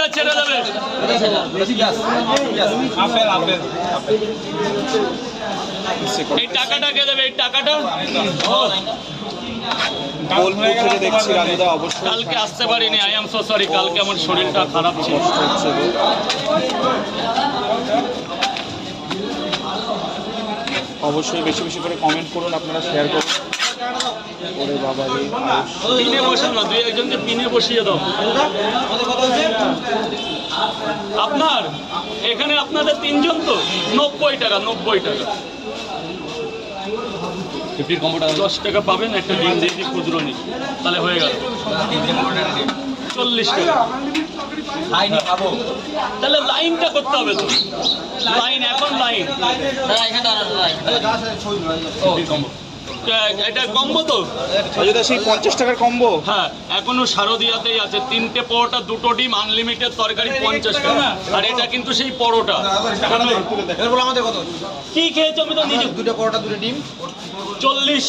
রেটটা ছেড়ে দেবে। এই টাকাটা কে দেবে? এই টাকাটা দেখছি রাজুদা অবশ্যই কালকে আসতে পারিনি, আই এম সো সরি, কালকে আমার শরীরটা খারাপ ছিল। অবশ্যই বেশি বেশি করে কমেন্ট করুন, আপনারা শেয়ার করুন। ওরে বাবা রে, পিনে বসানো, দুই একজনকে পিনে বসিয়ে দাও। আপনার এখানে আপনাদের তিনজন তো 90 টাকা, 90 টাকা 10 টাকা পাবেন, একটা ডিম দিয়ে দিই খুচরো নিই, তাহলে হয়ে গেল 40 টাকা। তাহলে লাইনটা করতে হবে তো, লাইন এখন লাইন। এটা কম্বো তো, সেই 50 টাকার কম্বো। হ্যাঁ এখনো শারদিয়াতেই আছে, 3টে পরোটা 2টো ডিম আনলিমিটেড তরকারি 50 টাকা। আর এটা কিন্তু সেই পরোটা। কি খেয়েছো আমি তো নিজে? 2টা পরোটা 2টা ডিম 40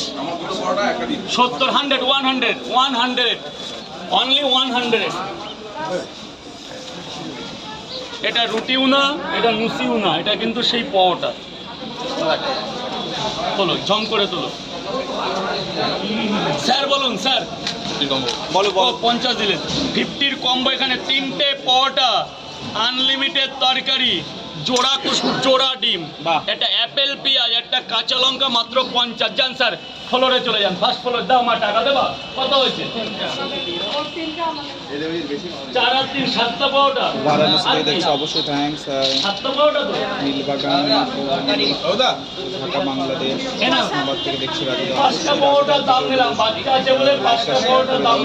70 100 100 100 অনলি 100। এটা রুটিও না, এটা লুচিও না, এটা কিন্তু সেই পরোটা। তোলো, ঝম করে তোলো। স্যার বলুন স্যার, বলো বলো। 50 দিলেন, 50-র কম্বো। এখানে 3টে পরোটা, আনলিমিটেড তরকারি, জোড়া ডিম, একটা অ্যাপেল পেঁয়াজ, একটা কাঁচা লঙ্কা, মাত্র 50। যান স্যার, ফ্লোরে চলে যান, ফার্স্ট ফ্লোর। দাও মা, টাকা দেবা। কত হয়েছে? 4 আর 3 7টা পরোটা। বারাণসী থেকে দেখছি, অবশ্যই থ্যাঙ্কস। 7টা পরোটা তো নীলবাগান ঢাকা বাংলাদেশ ইসলামাবাদ থেকে দেখছি রাজুদা। 5টা পরোটার দাম নিলাম, বাচ্চা আছে বলে 5টা পরোটার দাম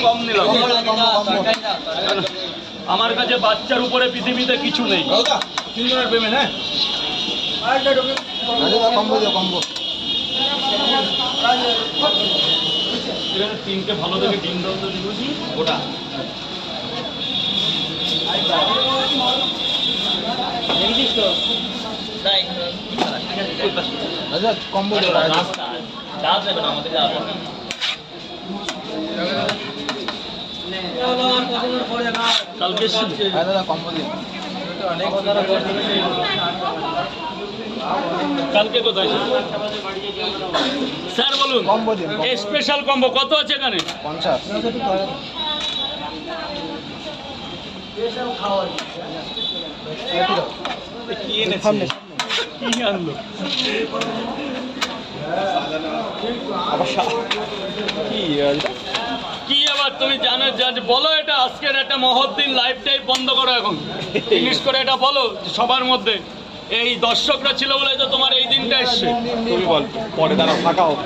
কম নিলাম। আমার কাছে বাচ্চার উপরে পৃথিবীতে কিছু নেই। 3 জনের পেমেন্ট। হ্যাঁ কম্বো দিও, কম্বো। এখানে 3টে ভালো দেখে ডিম দাও তো দিবি ওটা। দেখছিস তো আচ্ছা কম্বো দিও। দাঁত দেবে না আমাদের, কালকে দাদা কম্বো দিও। কালকে কোথায় স্যার বলুন? কম্বো দিন। স্পেশাল কম্বো কত আছে এখানে? 50। কি আনলো? কি আবার তুমি জানো? বলো এটা আজকের একটা মহৎ দিন, লাইভটাই বন্ধ করো এখন, ইংলিশ করে এটা বলো সবার মধ্যে। এই দর্শকরা ছিল বলে তো তোমার এই দিনটা এসছে। তুমি বল, পরে দাঁড়াও, ফাঁকা হোক।